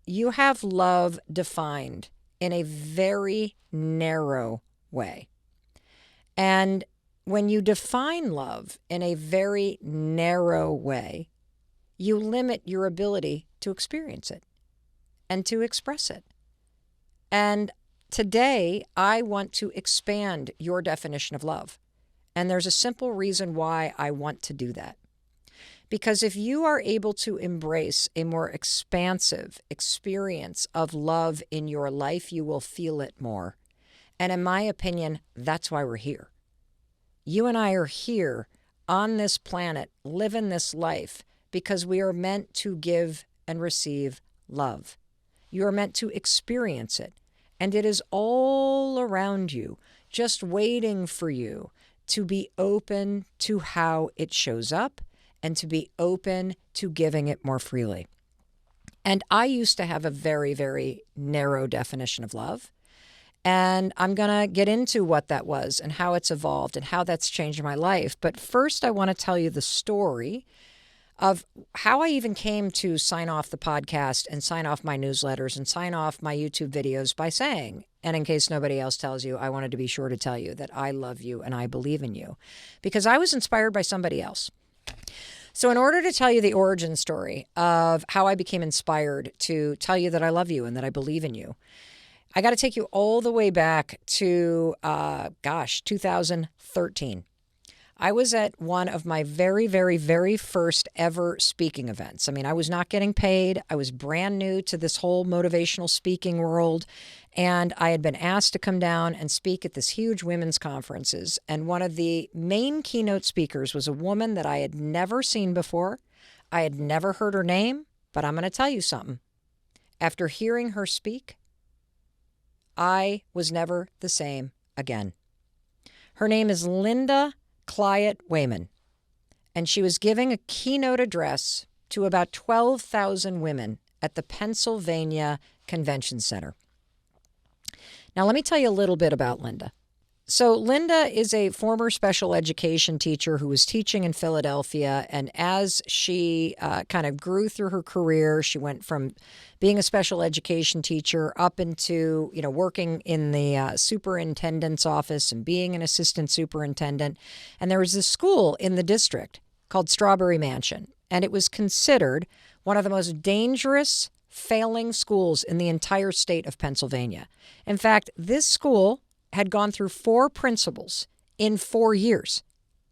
you have love defined in a very narrow way. And when you define love in a very narrow way, you limit your ability to experience it and to express it. And today, I want to expand your definition of love. And there's a simple reason why I want to do that. Because if you are able to embrace a more expansive experience of love in your life, you will feel it more. And in my opinion, that's why we're here. You and I are here on this planet, living this life, because we are meant to give and receive love. You are meant to experience it. And it is all around you, just waiting for you to be open to how it shows up and to be open to giving it more freely. And I used to have a very, very narrow definition of love. And I'm going to get into what that was and how it's evolved and how that's changed my life. But first, I want to tell you the story of how I even came to sign off the podcast and sign off my newsletters and sign off my YouTube videos by saying, and in case nobody else tells you, I wanted to be sure to tell you that I love you and I believe in you, because I was inspired by somebody else. So in order to tell you the origin story of how I became inspired to tell you that I love you and that I believe in you, I got to take you all the way back to, 2013. I was at one of my very, very, very first ever speaking events. I mean, I was not getting paid. I was brand new to this whole motivational speaking world. And I had been asked to come down and speak at this huge women's conferences. And one of the main keynote speakers was a woman that I had never seen before. I had never heard her name, but I'm going to tell you something. After hearing her speak, I was never the same again. Her name is Linda Wayman, and she was giving a keynote address to about 12,000 women at the Pennsylvania Convention Center. Now, let me tell you a little bit about Linda. So Linda is a former special education teacher who was teaching in Philadelphia, and as she kind of grew through her career, she went from being a special education teacher up into, working in the superintendent's office and being an assistant superintendent. And there was this school in the district called Strawberry Mansion, and it was considered one of the most dangerous failing schools in the entire state of Pennsylvania. In fact, this school had gone through 4 principals in 4 years.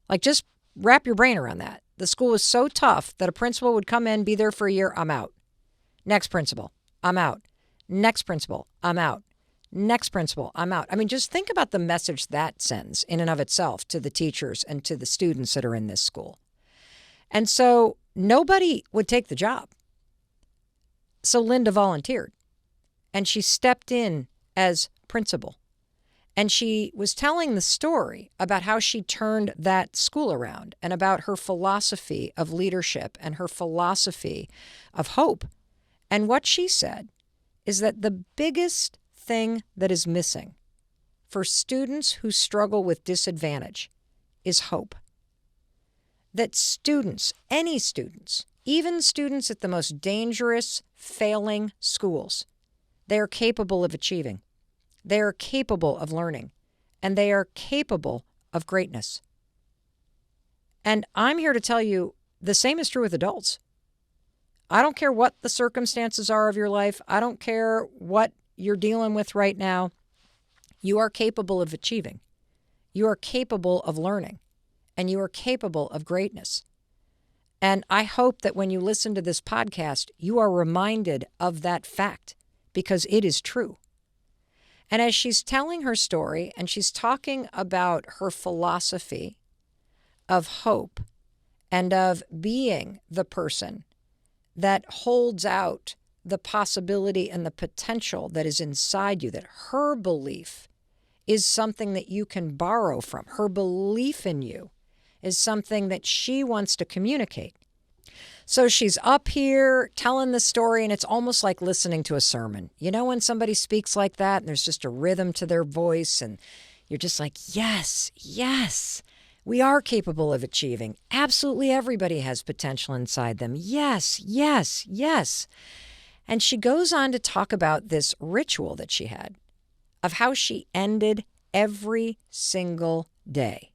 Like, just wrap your brain around that. The school was so tough that a principal would come in, be there for a year, I'm out. Next principal, I'm out. Next principal, I'm out. Next principal, I'm out. I mean, just think about the message that sends in and of itself to the teachers and to the students that are in this school. And so nobody would take the job. So Linda volunteered, and she stepped in as principal. And she was telling the story about how she turned that school around and about her philosophy of leadership and her philosophy of hope. And what she said is that the biggest thing that is missing for students who struggle with disadvantage is hope. That students, any students, even students at the most dangerous, failing schools, they are capable of achieving. They are capable of learning, and they are capable of greatness. And I'm here to tell you the same is true with adults. I don't care what the circumstances are of your life. I don't care what you're dealing with right now. You are capable of achieving. You are capable of learning, and you are capable of greatness. And I hope that when you listen to this podcast, you are reminded of that fact, because it is true. And as she's telling her story and she's talking about her philosophy of hope and of being the person that holds out the possibility and the potential that is inside you, that her belief is something that you can borrow from. Her belief in you is something that she wants to communicate. So she's up here telling the story, and it's almost like listening to a sermon. You know, when somebody speaks like that and there's just a rhythm to their voice and you're just like, yes, yes, we are capable of achieving. Absolutely everybody has potential inside them. Yes, yes, yes. And she goes on to talk about this ritual that she had of how she ended every single day.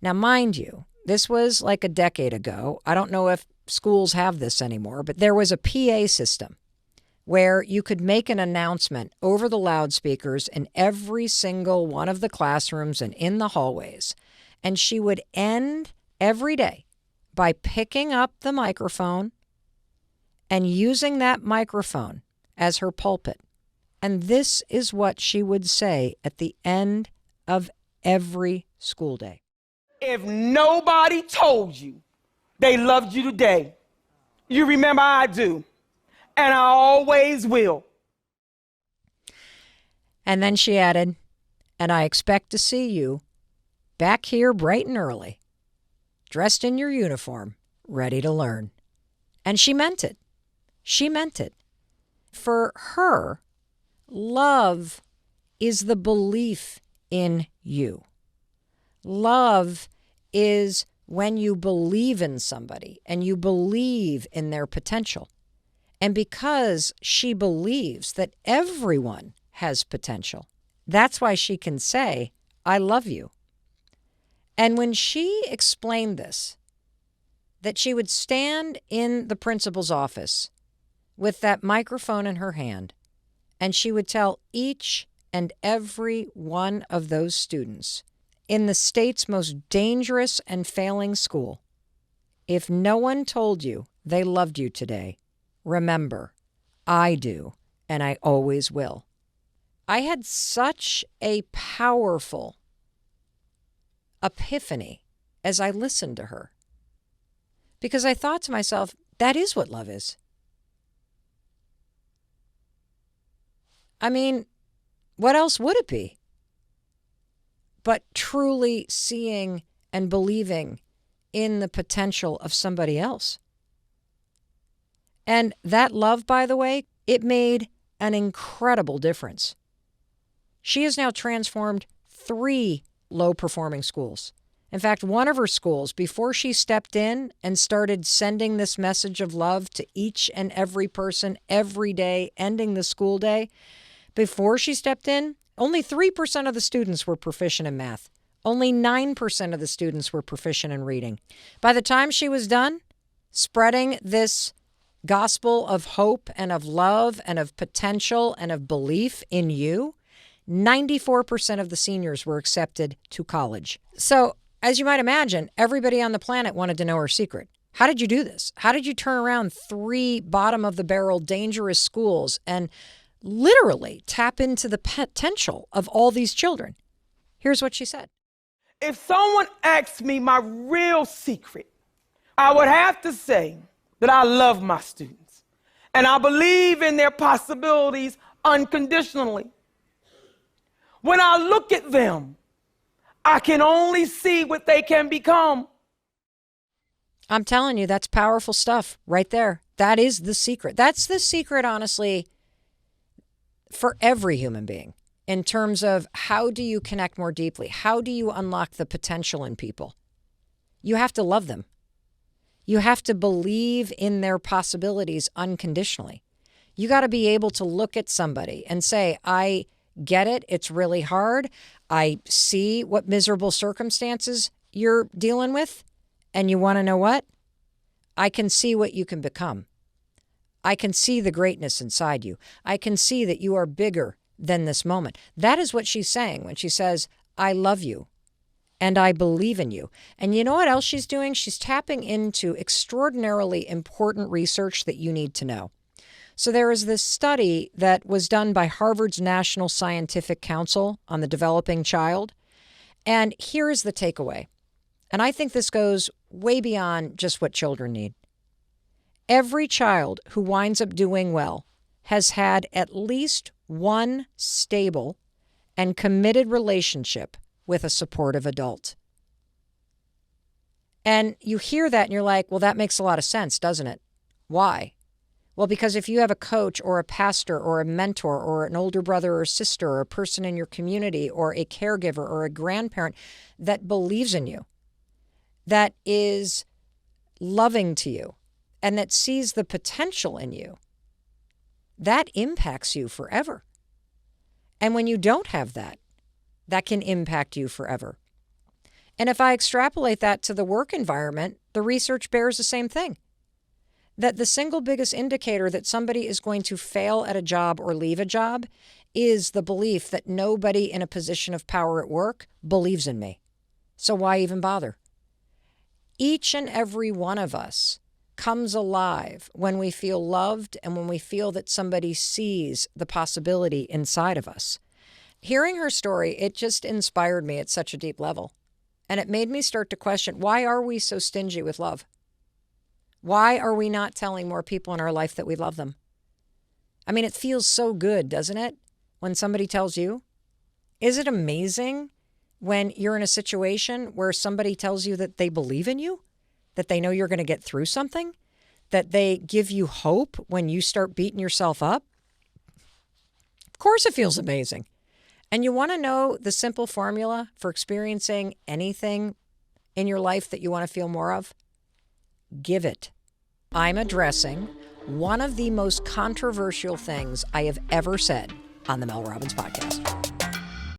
Now, mind you, this was like a decade ago. I don't know if schools have this anymore, but there was a PA system where you could make an announcement over the loudspeakers in every single one of the classrooms and in the hallways. And she would end every day by picking up the microphone and using that microphone as her pulpit. And this is what she would say at the end of every school day. If nobody told you they loved you today, you remember I do, and I always will. And then she added, and I expect to see you back here bright and early, dressed in your uniform, ready to learn. And she meant it. She meant it. For her, love is the belief in you. Love is when you believe in somebody and you believe in their potential. And because she believes that everyone has potential, that's why she can say, I love you. And when she explained this, that she would stand in the principal's office with that microphone in her hand, and she would tell each and every one of those students in the state's most dangerous and failing school, if no one told you they loved you today, remember, I do, and I always will. I had such a powerful epiphany as I listened to her, because I thought to myself, that is what love is. I mean, what else would it be? But truly seeing and believing in the potential of somebody else. And that love, by the way, it made an incredible difference. She has now transformed 3 low-performing schools. In fact, one of her schools, before she stepped in and started sending this message of love to each and every person every day, ending the school day, before she stepped in, only 3% of the students were proficient in math. Only 9% of the students were proficient in reading. By the time she was done spreading this gospel of hope and of love and of potential and of belief in you, 94% of the seniors were accepted to college. So, as you might imagine, everybody on the planet wanted to know her secret. How did you do this? How did you turn around 3 bottom-of-the-barrel dangerous schools and literally tap into the potential of all these children? Here's what she said. If someone asked me my real secret, I would have to say that I love my students and I believe in their possibilities unconditionally. When I look at them, I can only see what they can become. I'm telling you, that's powerful stuff right there. That is the secret. That's the secret, honestly, for every human being in terms of how do you connect more deeply? How do you unlock the potential in people? You have to love them. You have to believe in their possibilities unconditionally. You got to be able to look at somebody and say, I get it. It's really hard. I see what miserable circumstances you're dealing with. And you want to know what? I can see what you can become. I can see the greatness inside you. I can see that you are bigger than this moment. That is what she's saying when she says, I love you and I believe in you. And you know what else she's doing? She's tapping into extraordinarily important research that you need to know. So there is this study that was done by Harvard's National Scientific Council on the Developing Child. And here is the takeaway. And I think this goes way beyond just what children need. Every child who winds up doing well has had at least one stable and committed relationship with a supportive adult. And you hear that and you're like, well, that makes a lot of sense, doesn't it? Why? Well, because if you have a coach or a pastor or a mentor or an older brother or sister or a person in your community or a caregiver or a grandparent that believes in you, that is loving to you, and that sees the potential in you, that impacts you forever. And when you don't have that, that can impact you forever. And if I extrapolate that to the work environment, the research bears the same thing. That the single biggest indicator that somebody is going to fail at a job or leave a job is the belief that nobody in a position of power at work believes in me. So why even bother? Each and every one of us comes alive when we feel loved and when we feel that somebody sees the possibility inside of us. Hearing her story, it just inspired me at such a deep level. And it made me start to question, why are we so stingy with love? Why are we not telling more people in our life that we love them? I mean, it feels so good, doesn't it, when somebody tells you? Is it amazing when you're in a situation where somebody tells you that they believe in you, that they know you're going to get through something, that they give you hope when you start beating yourself up? Of course it feels amazing. And you want to know the simple formula for experiencing anything in your life that you want to feel more of? Give it. I'm addressing one of the most controversial things I have ever said on the Mel Robbins podcast.